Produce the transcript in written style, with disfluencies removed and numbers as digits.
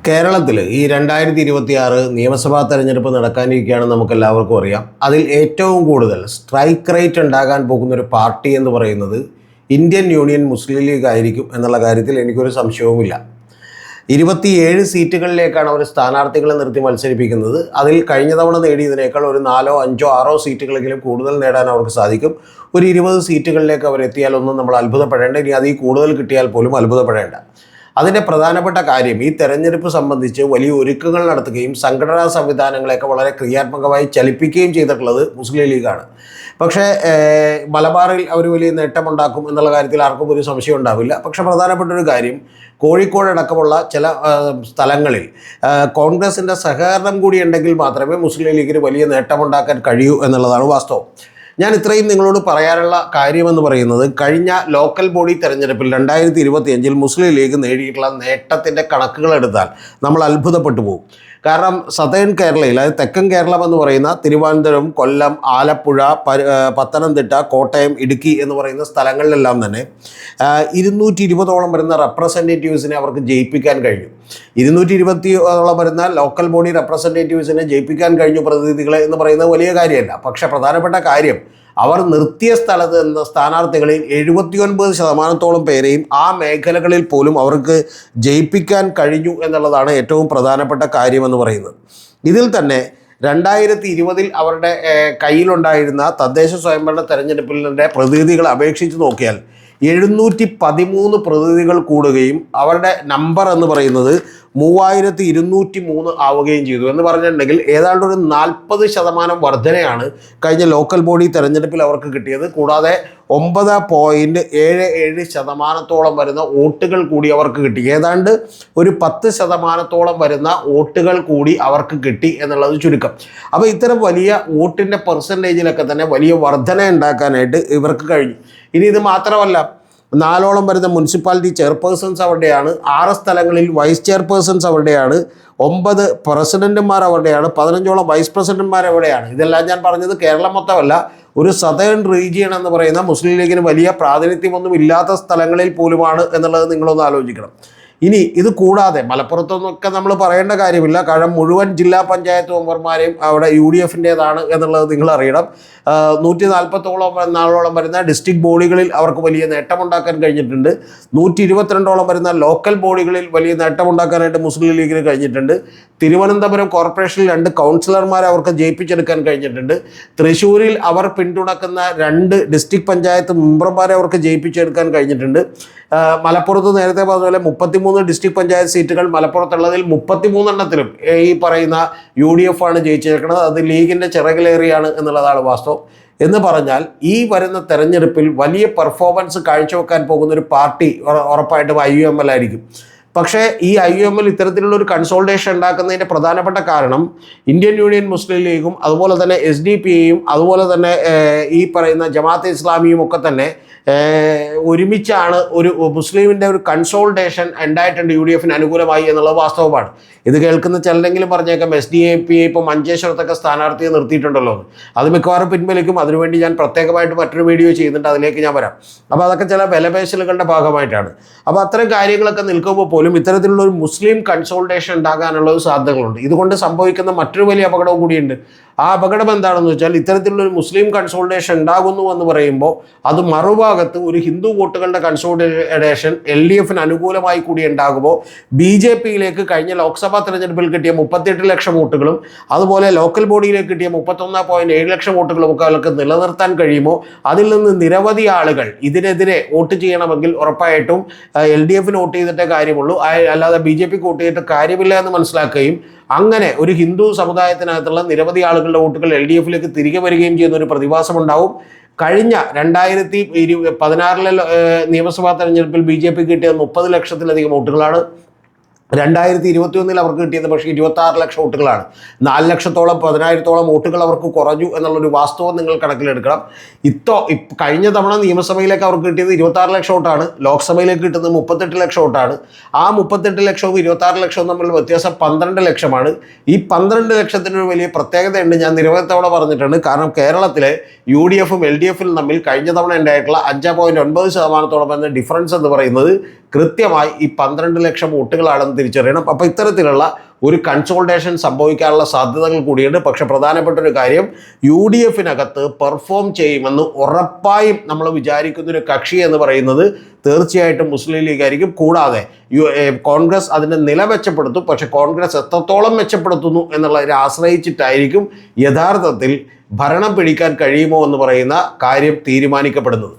കേരളത്തിൽ ഈ 2026 നിയമസഭാ തെരഞ്ഞെടുപ്പ് നടക്കാനിരിക്കുകയാണെന്ന് നമുക്കെല്ലാവർക്കും അറിയാം. അതിൽ ഏറ്റവും കൂടുതൽ സ്ട്രൈക്ക് റേറ്റ് ഉണ്ടാകാൻ പോകുന്ന ഒരു പാർട്ടി എന്ന് പറയുന്നത് ഇന്ത്യൻ യൂണിയൻ മുസ്ലിം ലീഗ് ആയിരിക്കും എന്നുള്ള കാര്യത്തിൽ എനിക്കൊരു സംശയവുമില്ല. 27 സീറ്റുകളിലേക്കാണ് അവർ സ്ഥാനാർത്ഥികളെ നിർത്തി മത്സരിപ്പിക്കുന്നത്. അതിൽ കഴിഞ്ഞ തവണ നേടിയതിനേക്കാൾ ഒരു 4, 5, 6 സീറ്റുകളെങ്കിലും കൂടുതൽ നേടാൻ അവർക്ക് സാധിക്കും. ഒരു 20 സീറ്റുകളിലേക്ക് അവരെത്തിയാലൊന്നും നമ്മൾ അത്ഭുതപ്പെടേണ്ട. ഇനി അതിൽ കൂടുതൽ കിട്ടിയാൽ പോലും അത്ഭുതപ്പെടേണ്ട. അതിൻ്റെ പ്രധാനപ്പെട്ട കാര്യം ഈ തെരഞ്ഞെടുപ്പ് സംബന്ധിച്ച് വലിയ ഒരുക്കങ്ങൾ നടത്തുകയും സംഘടനാ സംവിധാനങ്ങളെയൊക്കെ വളരെ ക്രിയാത്മകമായി ചലിപ്പിക്കുകയും ചെയ്തിട്ടുള്ളത് മുസ്ലിം ലീഗാണ്. പക്ഷേ മലബാറിൽ അവർ വലിയ നേട്ടമുണ്ടാക്കും എന്നുള്ള കാര്യത്തിൽ ആർക്കും ഒരു സംശയം ഉണ്ടാവില്ല. പക്ഷേ പ്രധാനപ്പെട്ട ഒരു കാര്യം, കോഴിക്കോടടക്കമുള്ള ചില സ്ഥലങ്ങളിൽ കോൺഗ്രസിൻ്റെ സഹകരണം കൂടി ഉണ്ടെങ്കിൽ മാത്രമേ മുസ്ലിം ലീഗിന് വലിയ നേട്ടമുണ്ടാക്കാൻ കഴിയൂ എന്നുള്ളതാണ് വാസ്തവം. ഞാൻ ഇത്രയും നിങ്ങളോട് പറയാനുള്ള കാര്യമെന്ന് പറയുന്നത്, കഴിഞ്ഞ ലോക്കൽ ബോഡി തെരഞ്ഞെടുപ്പിൽ 2025 മുസ്ലിം ലീഗ് നേടിയിട്ടുള്ള നേട്ടത്തിൻ്റെ കണക്കുകൾ എടുത്താൽ നമ്മൾ അത്ഭുതപ്പെട്ടു പോകും. കാരണം സതേൺ കേരളയിൽ, അതായത് തെക്കൻ കേരളം എന്ന് പറയുന്ന തിരുവനന്തപുരം, കൊല്ലം, ആലപ്പുഴ, പത്തനംതിട്ട, കോട്ടയം, ഇടുക്കി എന്ന് പറയുന്ന സ്ഥലങ്ങളിലെല്ലാം തന്നെ 220ഓളം വരുന്ന റെപ്രസെൻറ്റേറ്റീവ്സിനെ അവർക്ക് ജയിപ്പിക്കാൻ കഴിഞ്ഞു. 220ഓളം വരുന്ന ലോക്കൽ ബോഡി റെപ്രസെൻറ്റേറ്റീവ്സിനെ ജയിപ്പിക്കാൻ കഴിഞ്ഞു പ്രതിനിധികളെ എന്ന് പറയുന്നത് വലിയ കാര്യമല്ല. പക്ഷേ പ്രധാനപ്പെട്ട കാര്യം, അവർ നിർത്തിയ സ്ഥലത്ത് നിന്ന് സ്ഥാനാർത്ഥികളിൽ 79% പേരെയും ആ മേഖലകളിൽ പോലും അവർക്ക് ജയിപ്പിക്കാൻ കഴിഞ്ഞു എന്നുള്ളതാണ് ഏറ്റവും പ്രധാനപ്പെട്ട കാര്യമെന്ന് പറയുന്നത്. ഇതിൽ തന്നെ 2020 അവരുടെ കയ്യിലുണ്ടായിരുന്ന തദ്ദേശ സ്വയംഭരണ തെരഞ്ഞെടുപ്പിൻ്റെ പ്രതിനിധികളെ അപേക്ഷിച്ച് നോക്കിയാൽ 713 പ്രതിനിധികൾ കൂടുകയും അവരുടെ നമ്പർ എന്ന് പറയുന്നത് 3203 ആവുകയും ചെയ്തു. എന്ന് പറഞ്ഞിട്ടുണ്ടെങ്കിൽ ഏതാണ്ട് ഒരു 40% വർധനയാണ് കഴിഞ്ഞ ലോക്കൽ ബോഡി തെരഞ്ഞെടുപ്പിൽ അവർക്ക് കിട്ടിയത്. കൂടാതെ 9.77% വരുന്ന വോട്ടുകൾ കൂടി അവർക്ക് കിട്ടി. ഏതാണ്ട് ഒരു 10% വരുന്ന വോട്ടുകൾ കൂടി അവർക്ക് കിട്ടി എന്നുള്ളത് ചുരുക്കം. അപ്പോൾ ഇത്തരം വലിയ വോട്ടിൻ്റെ പെർസെൻറ്റേജിലൊക്കെ തന്നെ വലിയ വർധന ഉണ്ടാക്കാനായിട്ട് ഇവർക്ക് കഴിഞ്ഞു. ഇനി ഇത് മാത്രമല്ല, 4ഓളം വരുന്ന മുനിസിപ്പാലിറ്റി ചെയർപേഴ്സൺസ് അവരുടെയാണ്, 6 സ്ഥലങ്ങളിൽ വൈസ് ചെയർപേഴ്സൺസ് അവരുടെയാണ്, 9 പ്രസിഡന്റുമാർ അവരുടെയാണ്, 15ഓളം വൈസ് പ്രസിഡന്റുമാർ എവിടെയാണ്. ഇതെല്ലാം ഞാൻ പറഞ്ഞത് കേരളം മൊത്തമല്ല, ഒരു സതേൺ റീജിയൻ എന്ന് പറയുന്ന മുസ്ലിം ലീഗിന് വലിയ പ്രാതിനിധ്യമൊന്നും ഇല്ലാത്ത സ്ഥലങ്ങളിൽ പോലുമാണ് എന്നുള്ളത് നിങ്ങളൊന്ന് ആലോചിക്കണം. ഇനി ഇത് കൂടാതെ മലപ്പുറത്തൊന്നൊക്കെ നമ്മൾ പറയേണ്ട കാര്യമില്ല, കാരണം മുഴുവൻ ജില്ലാ പഞ്ചായത്ത് മെമ്പർമാരെയും അവിടെ UDFൻ്റേതാണ് എന്നുള്ളത് നിങ്ങൾ അറിയണം. 140ഓളം വരുന്ന ഡിസ്ട്രിക്ട് ബോഡികളിൽ അവർക്ക് വലിയ നേട്ടമുണ്ടാക്കാൻ കഴിഞ്ഞിട്ടുണ്ട്. 122ഓളം വരുന്ന ലോക്കൽ ബോഡികളിൽ വലിയ നേട്ടമുണ്ടാക്കാനായിട്ട് മുസ്ലിം ലീഗിന് കഴിഞ്ഞിട്ടുണ്ട്. തിരുവനന്തപുരം കോർപ്പറേഷനിൽ 2 കൗൺസിലർമാരെ അവർക്ക് ജയിപ്പിച്ചെടുക്കാൻ കഴിഞ്ഞിട്ടുണ്ട്. തൃശ്ശൂരിൽ അവർ പിന്തുണക്കുന്ന 2 ഡിസ്ട്രിക്ട് പഞ്ചായത്ത് മെമ്പർമാരെ അവർക്ക് ജയിപ്പിച്ചെടുക്കാൻ കഴിഞ്ഞിട്ടുണ്ട്. മലപ്പുറത്ത് നേരത്തെ പറഞ്ഞ പോലെ 33 ഡിസ്ട്രിക്ട് പഞ്ചായത്ത് സീറ്റുകൾ മലപ്പുറത്തുള്ളതിൽ 33 ഈ പറയുന്ന UDF ആണ് ജയിച്ചേക്കുന്നത്. അത് ലീഗിൻ്റെ ചിറകിലേറിയാണ് എന്നുള്ളതാണ് വാസ്തവം. എന്ന് പറഞ്ഞാൽ ഈ വരുന്ന തെരഞ്ഞെടുപ്പിൽ വലിയ പെർഫോമൻസ് കാഴ്ചവെക്കാൻ പോകുന്ന ഒരു പാർട്ടി ഉറപ്പായിട്ടും IUML ആയിരിക്കും. പക്ഷേ ഈ IUML ഇത്തരത്തിലുള്ള ഒരു കൺസോൾട്ടേഷൻ ഉണ്ടാക്കുന്നതിൻ്റെ പ്രധാനപ്പെട്ട കാരണം ഇന്ത്യൻ യൂണിയൻ മുസ്ലിം ലീഗും അതുപോലെ തന്നെ SDPയും അതുപോലെ തന്നെ ഈ പറയുന്ന ജമാഅത്തെ ഇസ്ലാമിയും ഒക്കെ തന്നെ ഒരുമിച്ചാണ് ഒരു മുസ്ലിമിൻ്റെ ഒരു കൺസോൾട്ടേഷൻ ഉണ്ടായിട്ടുണ്ട് UDFന് അനുകൂലമായി എന്നുള്ളത് വാസ്തവമാണ്. ഇത് കേൾക്കുന്ന ചിലരെങ്കിലും പറഞ്ഞേക്കാം SDAP ഇപ്പോൾ മഞ്ചേശ്വരത്തൊക്കെ സ്ഥാനാർത്ഥിയെ നിർത്തിയിട്ടുണ്ടല്ലോ എന്ന്. അത് മിക്കവാറും പിൻവലിക്കും. അതിനുവേണ്ടി ഞാൻ പ്രത്യേകമായിട്ട് മറ്റൊരു വീഡിയോ ചെയ്യുന്നുണ്ട്, അതിലേക്ക് ഞാൻ വരാം. അപ്പോൾ അതൊക്കെ ചില വിലപേശലുകളുടെ ഭാഗമായിട്ടാണ്. അപ്പോൾ അത്തരം കാര്യങ്ങളൊക്കെ നിൽക്കുമ്പോൾ പോലും ഇത്തരത്തിലുള്ള ഒരു മുസ്ലിം കൺസോൾട്ടേഷൻ ഉണ്ടാകാനുള്ള ഒരു സാധ്യതകളുണ്ട്. ഇതുകൊണ്ട് സംഭവിക്കുന്ന മറ്റൊരു വലിയ അപകടവും കൂടിയുണ്ട്. ആ അപകടം എന്താണെന്ന് വെച്ചാൽ, ഇത്തരത്തിലുള്ളൊരു മുസ്ലിം കൺസോൾട്ടേഷൻ ഉണ്ടാകുന്നു എന്ന് പറയുമ്പോൾ അത് മറുഭാഗത്ത് ഒരു ഹിന്ദു വോട്ടുകളുടെ കൺസോൾട്ടേഷൻ LDFന് അനുകൂലമായി കൂടി ഉണ്ടാകുമ്പോൾ BJPയിലേക്ക് കഴിഞ്ഞ ലോക്സഭാ തെരഞ്ഞെടുപ്പിൽ കിട്ടിയ 38 ലക്ഷം വോട്ടുകളും അതുപോലെ ലോക്കൽ ബോഡിയിലേക്ക് കിട്ടിയ 31.7 ലക്ഷം വോട്ടുകളും ഒക്കെ അവർക്ക് നിലനിർത്താൻ കഴിയുമോ, അതിൽ നിന്ന് നിരവധി ആളുകൾ ഇതിനെതിരെ വോട്ട് ചെയ്യണമെങ്കിൽ ഉറപ്പായിട്ടും LDFന് വോട്ട് ചെയ്തിട്ടേ കാര്യമുള്ളൂ, അല്ലാതെ BJPക്ക് വോട്ട് ചെയ്തിട്ട് കാര്യമില്ല എന്ന് മനസ്സിലാക്കുകയും അങ്ങനെ ഒരു ഹിന്ദു സമുദായത്തിനകത്തുള്ള നിരവധി ആളുകളുടെ വോട്ടുകൾ LDFിലേക്ക് തിരികെ വരികയും ചെയ്യുന്ന ഒരു പ്രതിഭാസം ഉണ്ടാവും. കഴിഞ്ഞ 2016 നിയമസഭാ തെരഞ്ഞെടുപ്പിൽ BJP കിട്ടിയത് 30 ലക്ഷത്തിലധികം വോട്ടുകളാണ്. 2021 അവർക്ക് കിട്ടിയത് പക്ഷേ 26 ലക്ഷം വോട്ടുകളാണ്. 4 ലക്ഷത്തോളം 10,000-ഓളം വോട്ടുകൾ അവർക്ക് കുറഞ്ഞു എന്നുള്ളൊരു വാസ്തവം നിങ്ങൾ കണക്കിലെടുക്കണം. കഴിഞ്ഞ തവണ നിയമസഭയിലേക്ക് അവർക്ക് കിട്ടിയത് 26 ലക്ഷം വോട്ടാണ്, ലോക്സഭയിലേക്ക് കിട്ടുന്നത് 38 ലക്ഷം വോട്ടാണ്. ആ 38 ലക്ഷവും 26 ലക്ഷവും തമ്മിലുള്ള വ്യത്യാസം 12 ലക്ഷമാണ്. ഈ 12 ലക്ഷത്തിനൊരു വലിയ പ്രത്യേകതയുണ്ട്, ഞാൻ നിരവധി തവണ പറഞ്ഞിട്ടുണ്ട്. കാരണം കേരളത്തിലെ UDFും LDFും തമ്മിൽ കഴിഞ്ഞ തവണ ഉണ്ടായിട്ടുള്ള 5.9% എന്ന ഡിഫറൻസ് എന്ന് പറയുന്നത് കൃത്യമായി ഈ 12 ലക്ഷം വോട്ടുകളാണെന്ന് തിരിച്ചറിയണം. അപ്പോൾ ഇത്തരത്തിലുള്ള ഒരു കൺസോൾട്ടേഷൻ സംഭവിക്കാനുള്ള സാധ്യതകൾ കൂടിയുണ്ട്. പക്ഷെ പ്രധാനപ്പെട്ട ഒരു കാര്യം, UDF-നകത്ത് പെർഫോം ചെയ്യുമെന്ന് ഉറപ്പായും നമ്മൾ വിചാരിക്കുന്നൊരു കക്ഷി എന്ന് പറയുന്നത് തീർച്ചയായിട്ടും മുസ്ലിം ലീഗ് ആയിരിക്കും. കൂടാതെ കോൺഗ്രസ് അതിൻ്റെ നില മെച്ചപ്പെടുത്തും. പക്ഷെ കോൺഗ്രസ് എത്രത്തോളം മെച്ചപ്പെടുത്തുന്നു എന്നുള്ളതിനെ ആശ്രയിച്ചിട്ടായിരിക്കും യഥാർത്ഥത്തിൽ ഭരണം പിടിക്കാൻ കഴിയുമോ എന്ന് പറയുന്ന കാര്യം തീരുമാനിക്കപ്പെടുന്നത്.